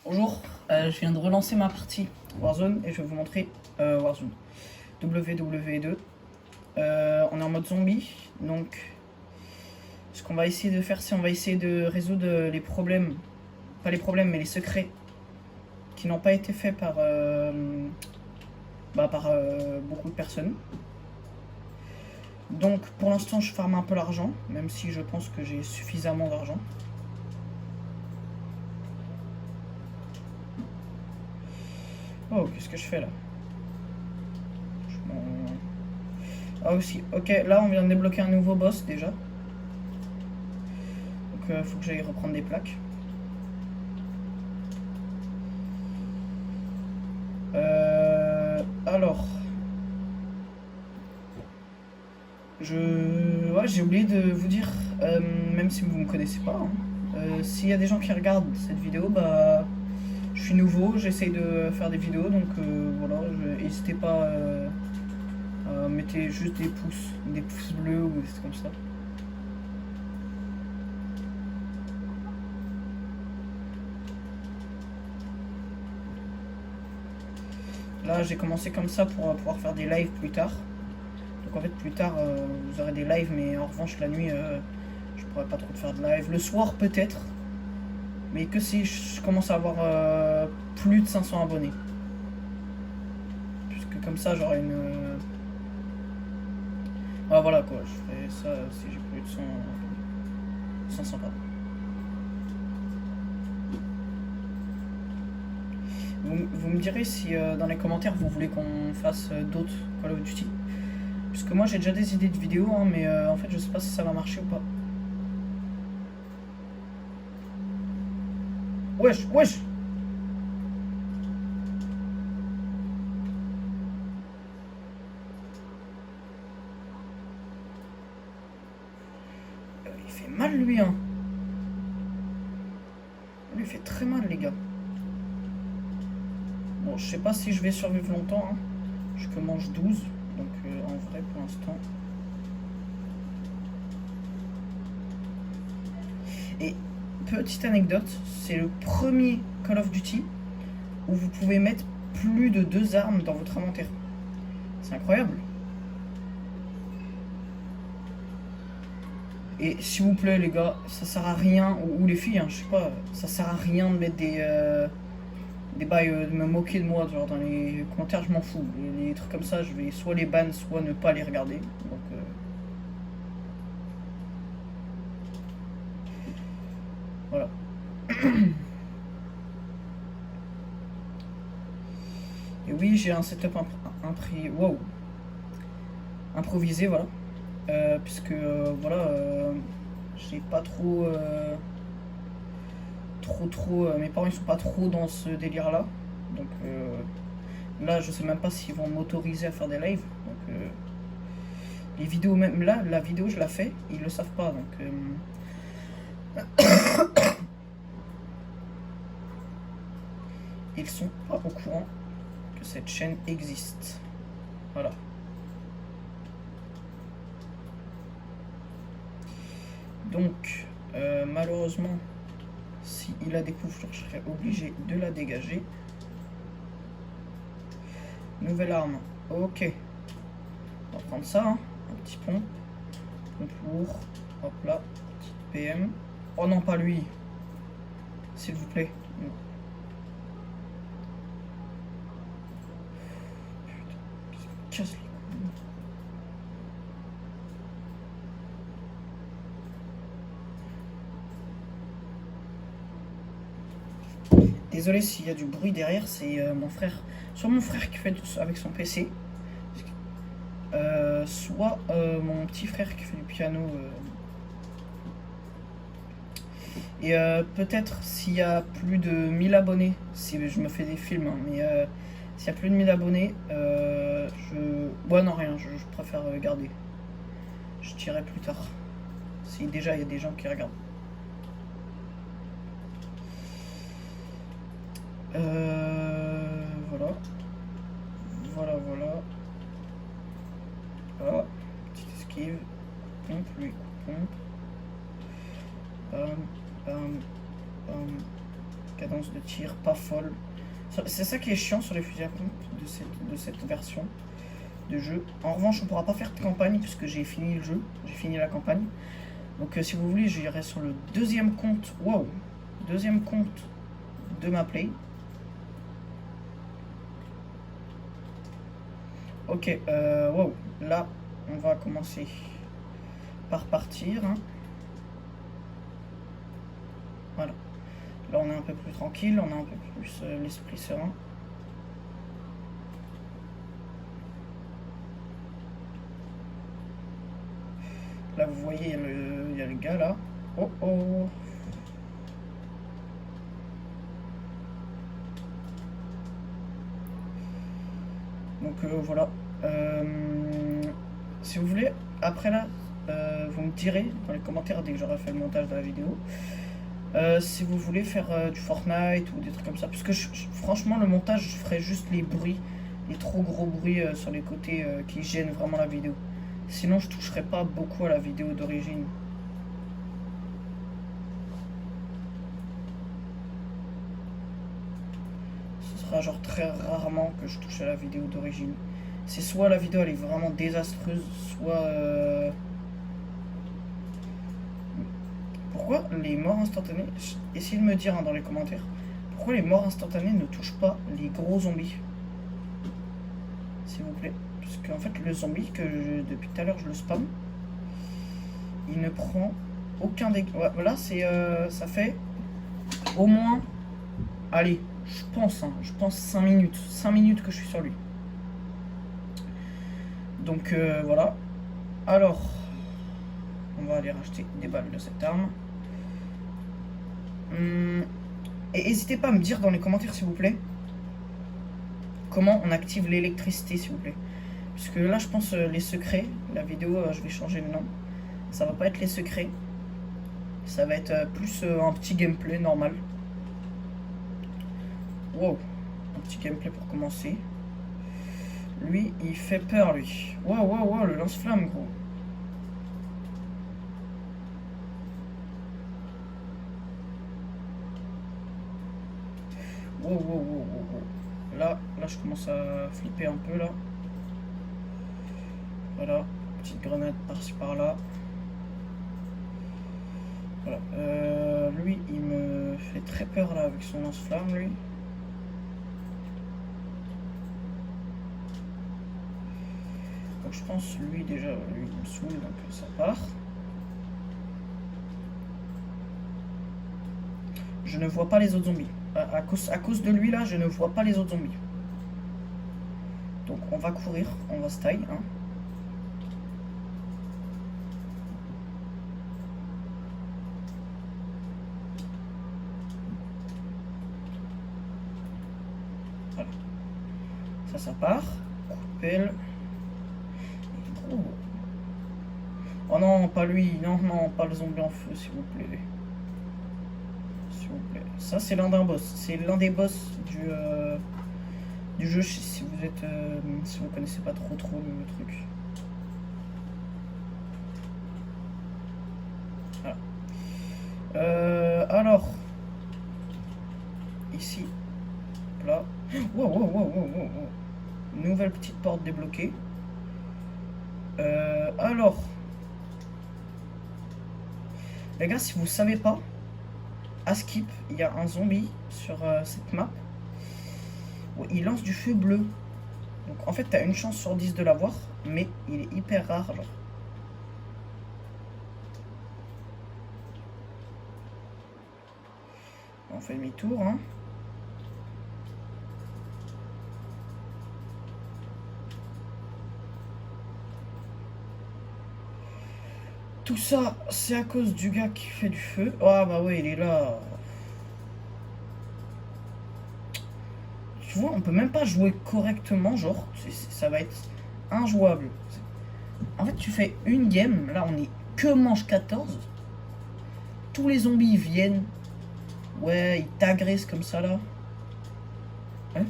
Bonjour, je viens de relancer ma partie Warzone et je vais vous montrer Warzone WWE2. On est en mode zombie, donc ce qu'on va essayer de faire, c'est on va essayer de résoudre les problèmes, pas les problèmes mais les secrets qui n'ont pas été faits par, beaucoup de personnes. Donc pour l'instant je farme un peu l'argent, même si je pense que j'ai suffisamment d'argent. Oh, qu'est-ce que je fais là? Ah aussi, ok, là on vient de débloquer un nouveau boss déjà. Donc faut que j'aille reprendre des plaques. Alors... Ouais, j'ai oublié de vous dire, même si vous me connaissez pas, hein, s'il y a des gens qui regardent cette vidéo, bah... Je suis nouveau, j'essaye de faire des vidéos, donc voilà, n'hésitez pas à mettre juste des pouces bleus ou des trucs comme ça. Là j'ai commencé comme ça pour pouvoir faire des lives plus tard. Donc en fait plus tard vous aurez des lives, mais en revanche la nuit je pourrais pas trop faire de live. Le soir peut-être, mais que si je commence à avoir plus de 500 abonnés. Puisque comme ça j'aurai une... Ah voilà quoi, je ferai ça si j'ai plus de 500 pardon. Vous me direz si dans les commentaires vous voulez qu'on fasse d'autres Call of Duty. Puisque moi j'ai déjà des idées de vidéos, hein, mais en fait je sais pas si ça va marcher ou pas. Wesh, wesh! Il fait mal lui, hein. Il lui fait très mal les gars. Bon, je sais pas si je vais survivre longtemps, hein. Je que mange 12, donc en vrai pour l'instant. Et petite anecdote, c'est le premier Call of Duty où vous pouvez mettre plus de 2 armes dans votre inventaire. C'est incroyable. Et s'il vous plaît les gars, ça sert à rien, ou les filles, hein, je sais pas, ça sert à rien de mettre des bails, de me moquer de moi, genre dans les commentaires je m'en fous. Les trucs comme ça, je vais soit les ban, soit ne pas les regarder. Donc voilà. Et oui, j'ai un setup wow, improvisé, voilà. Puisque voilà, j'ai pas trop mes parents ils sont pas trop dans ce délire là, donc là je sais même pas s'ils vont m'autoriser à faire des lives, donc les vidéos, même là la vidéo je la fais, ils le savent pas, donc ils sont pas au courant que cette chaîne existe, voilà. Donc malheureusement si il la découvre, je serai obligé de la dégager. Nouvelle arme, ok. On va prendre ça, hein. Un petit pont. Pont lourd, hop là, petite PM. Oh non, pas lui. S'il vous plaît. Non. Putain, qu'est-ce qu'il casse les couilles. Désolé s'il y a du bruit derrière, c'est mon frère. Soit mon frère qui fait avec son PC, soit mon petit frère qui fait du piano. Et peut-être s'il y a plus de 1000 abonnés, si je me fais des films, hein, mais s'il y a plus de 1000 abonnés, ouais non rien, je préfère garder. Je tirerai plus tard. Si déjà il y a des gens qui regardent. Voilà. Voilà. Ah, petite esquive. Pompe, lui, pompe. Cadence de tir pas folle. C'est ça qui est chiant sur les fusils à pompe de cette version de jeu. En revanche, on pourra pas faire de campagne puisque j'ai fini le jeu, j'ai fini la campagne. Donc si vous voulez, j'irai sur le deuxième compte, wow, deuxième compte de ma play. Ok, wow, là, on va commencer par partir. Hein. Voilà. Là, on est un peu plus tranquille, on a un peu plus l'esprit serein. Là, vous voyez, il y a le gars là. Oh oh. Donc voilà. Si vous voulez, après là, vous me direz dans les commentaires dès que j'aurai fait le montage de la vidéo. Si vous voulez faire du Fortnite ou des trucs comme ça. Parce que franchement, le montage, je ferai juste les bruits, les trop gros bruits sur les côtés qui gênent vraiment la vidéo. Sinon, je toucherai pas beaucoup à la vidéo d'origine. Ce sera genre très rarement que je touche à la vidéo d'origine. C'est soit la vidéo elle est vraiment désastreuse, soit... Pourquoi les morts instantanées... Essayez de me dire hein, dans les commentaires. Pourquoi les morts instantanées ne touchent pas les gros zombies? S'il vous plaît. Parce qu'en fait le zombie, depuis tout à l'heure je le spam, il ne prend aucun dégât. Ouais, voilà, c'est ça fait au moins... Allez, je pense 5 minutes. 5 minutes que je suis sur lui. Donc voilà. Alors, on va aller racheter des balles de cette arme. Et n'hésitez pas à me dire dans les commentaires s'il vous plaît comment on active l'électricité s'il vous plaît. Puisque là je pense les secrets, la vidéo je vais changer le nom. Ça va pas être les secrets. Ça va être plus un petit gameplay normal. Wow, un petit gameplay pour commencer. Lui, il fait peur, lui. Wow, wow, wow, le lance-flamme, gros. Wow, wow, wow, wow, wow. Là, je commence à flipper un peu, là. Voilà, petite grenade par-ci, par-là. Voilà. Lui, il me fait très peur, là, avec son lance-flamme, lui. Donc je pense lui déjà, lui il me saoule donc ça part. Je ne vois pas les autres zombies. À cause de lui là, je ne vois pas les autres zombies. Donc on va courir, on va se tailler. Hein. Voilà. Ça part. Coup de pelle. Oh non, pas lui, non, non, pas le zombie en feu, s'il vous plaît. S'il vous plaît. Ça, c'est l'un d'un boss. C'est l'un des boss du jeu, si vous êtes, si vous connaissez pas trop le truc. Voilà. Alors, ici, là. Wow, wow, wow, wow, wow. Nouvelle petite porte débloquée. Alors, les gars, si vous savez pas, à Skip, il y a un zombie sur cette map où il lance du feu bleu. Donc en fait, t'as une chance sur 10 de l'avoir, mais il est hyper rare, genre. On fait demi-tour, hein. Tout ça, c'est à cause du gars qui fait du feu. Ah bah ouais, il est là. Tu vois, on peut même pas jouer correctement, genre, ça va être injouable. En fait, tu fais une game, là on est que manche 14. Tous les zombies viennent. Ouais, ils t'agressent comme ça là. Hein?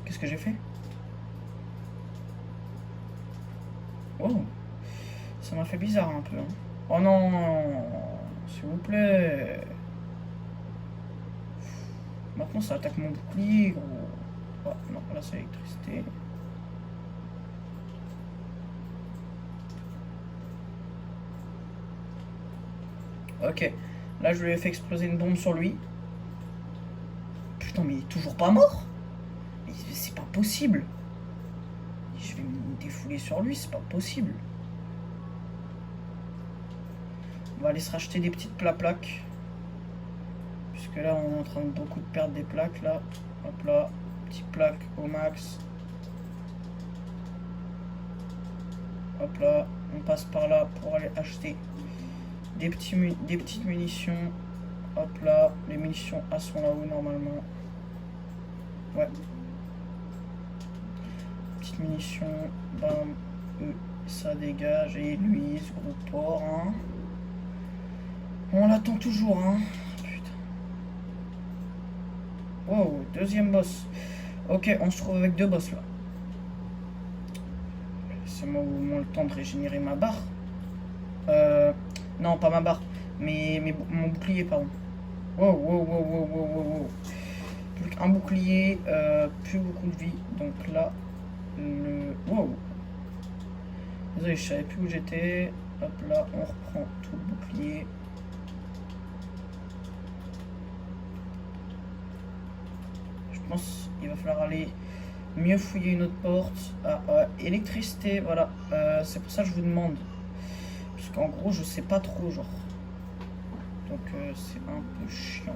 Qu'est-ce que j'ai fait? Oh, ça m'a fait bizarre un peu. Hein. Oh non, s'il vous plaît. Maintenant, ça attaque mon bouclier, gros. Oh, non, là, c'est l'électricité. Ok. Là, je lui ai fait exploser une bombe sur lui. Putain, mais il est toujours pas mort. Mais c'est pas possible. Je vais me défouler sur lui, c'est pas possible. On va aller se racheter des petites plaques. Puisque là, on est en train de beaucoup de perdre des plaques, là. Hop là, petite plaque au max. Hop là, on passe par là pour aller acheter des petites munitions. Hop là, les munitions elles sont là-haut normalement. Ouais. Petites munitions, bam, ça dégage. Et lui, ce gros porc, hein. On l'attend toujours, hein. Putain. Wow, deuxième boss. Ok, on se trouve avec 2 boss là. C'est moi au moins le temps de régénérer ma barre. Non, pas ma barre, mais mon bouclier, pardon. Wow, wow, wow, wow, wow, wow, wow. Plus qu'un bouclier, plus beaucoup de vie. Donc là, wow. Désolé, je savais plus où j'étais. Hop là, on reprend tout le bouclier. Je pense qu'il va falloir aller mieux fouiller une autre porte. Ah, électricité, voilà. C'est pour ça que je vous demande. Parce qu'en gros, je sais pas trop, genre. Donc, c'est un peu chiant.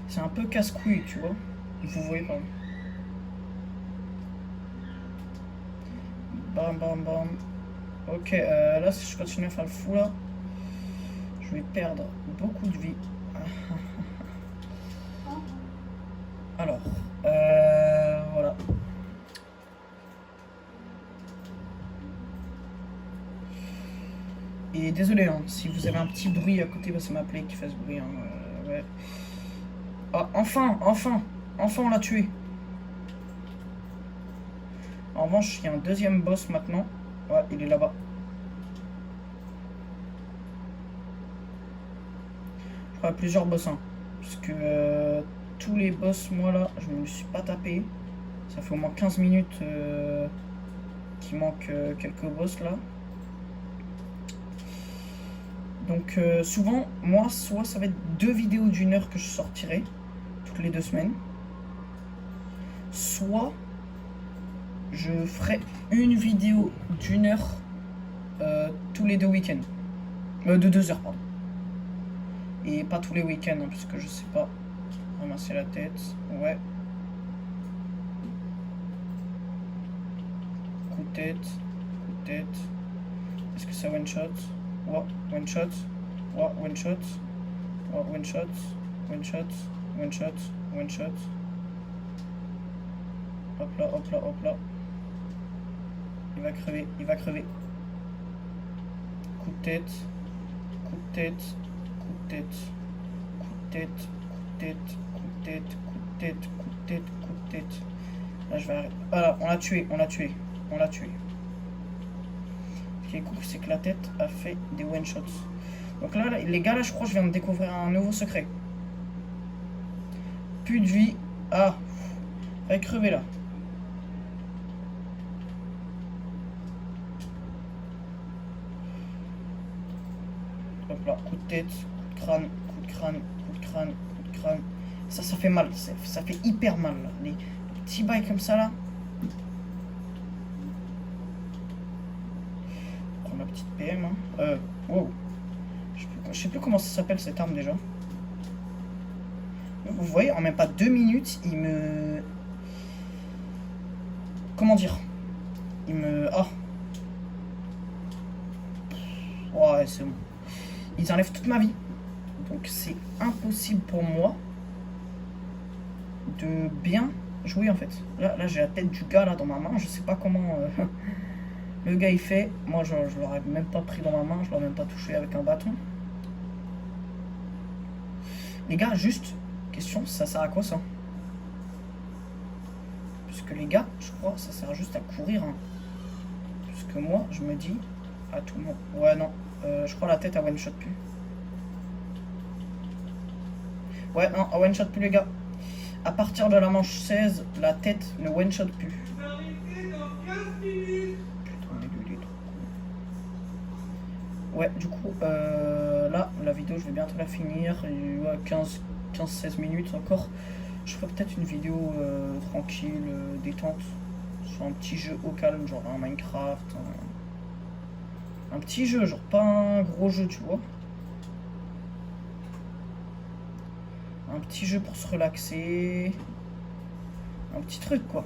C'est un peu casse-couille, tu vois. Vous voyez, pardon. Bam, bam, bam. Ok, là, si je continue à faire le fou, là, je vais perdre beaucoup de vie. Alors, voilà. Et désolé, hein, si vous avez un petit bruit à côté, bah, c'est ma play qui fait ce bruit. Hein, ouais. Ah, enfin, on l'a tué. En revanche, il y a un deuxième boss maintenant. Ouais, il est là-bas. Je crois qu'il y a plusieurs boss, hein, parce que tous les boss, moi là, je ne me suis pas tapé. Ça fait au moins 15 minutes qu'il manque quelques boss là. Donc souvent, moi, soit ça va être 2 vidéos d'1 heure que je sortirai toutes les 2 semaines, soit je ferai une vidéo d'1 heure tous les 2 week-ends. De 2 heures, pardon. Et pas tous les week-ends, hein, parce que je sais pas. Ramasser la tête, ouais. Coup de tête, coup de tête. Est-ce que ça one shot? Ouais, one shot. Ouais, one shot. Ouais, one shot. One shot. One shot. One shot. Hop là, hop là, hop là. Il va crever, il va crever. Coup de tête. Coup de tête. Coup de tête. Coup de tête. Coup de tête. Coup de tête. Coup de tête. Coup de tête. Coup de tête. Là, je vais arrêter. Voilà, on l'a tué, on l'a tué. On l'a tué. Ce qui est cool, c'est que la tête a fait des one-shots. Donc là, les gars, là, je crois que je viens de découvrir un nouveau secret. Plus de vie. Ah, va crever là. Hop là, coup de tête, coup de crâne, coup de crâne, coup de crâne, coup de crâne. Ça fait mal, ça fait hyper mal là. Les petits bails comme ça là. Prends la petite PM. Hein. Wow. Je sais plus comment ça s'appelle cette arme déjà. Vous voyez, en même pas 2 minutes, il me... Comment dire? Il me... Ah. Ouais, c'est bon. Ils enlèvent toute ma vie. Donc c'est impossible pour moi de bien jouer en fait. Là j'ai la tête du gars là dans ma main. Je sais pas comment le gars il fait. Moi je l'aurais même pas pris dans ma main. Je l'aurais même pas touché avec un bâton. Les gars, juste question, ça sert à quoi ça? Puisque les gars, je crois ça sert juste à courir. Hein. Puisque moi je me dis à tout le monde. Ouais non. Je crois la tête à one shot plus. Ouais, non, one shot plus les gars. À partir de la manche 16, la tête ne one shot plus. Putain, mais lui, il est trop cool. Ouais, du coup, là, la vidéo, je vais bientôt la finir. Ouais, 15-16 minutes encore. Je ferai peut-être une vidéo tranquille, détente. Sur un petit jeu au calme, genre un Minecraft. Un petit jeu, genre pas un gros jeu, tu vois. Un petit jeu pour se relaxer. Un petit truc, quoi.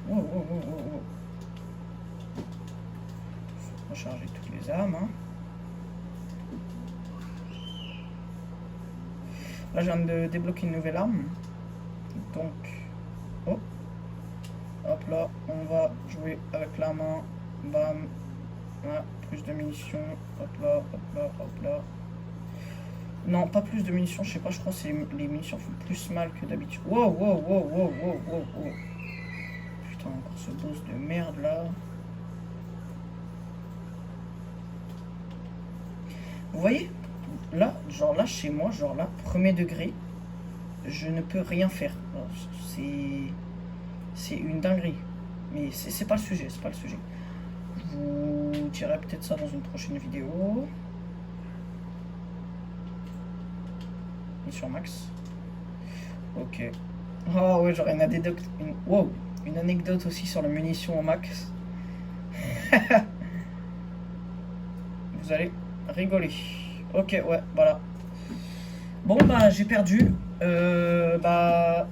Oh, oh, oh, oh, oh. Faut recharger toutes les armes, hein. Là, je viens de débloquer une nouvelle arme. Donc, oh. Hop là, on va jouer avec la main. Bam. Voilà, plus de munitions. Hop là, hop là, hop là. Non, pas plus de munitions, je sais pas, je crois que les munitions font plus mal que d'habitude. Wow, wow, wow, wow, wow, wow, wow. Putain, encore ce boss de merde là. Vous voyez? Là, genre là, chez moi, genre là, premier degré, je ne peux rien faire. C'est une dinguerie. Mais c'est pas le sujet, c'est pas le sujet. Je vous dirai peut-être ça dans une prochaine vidéo. Sur max. Ok. Oh ouais, j'aurais une anecdote aussi sur la munition au max. Vous allez rigoler. Ok, ouais, voilà. Bon bah j'ai perdu. Bah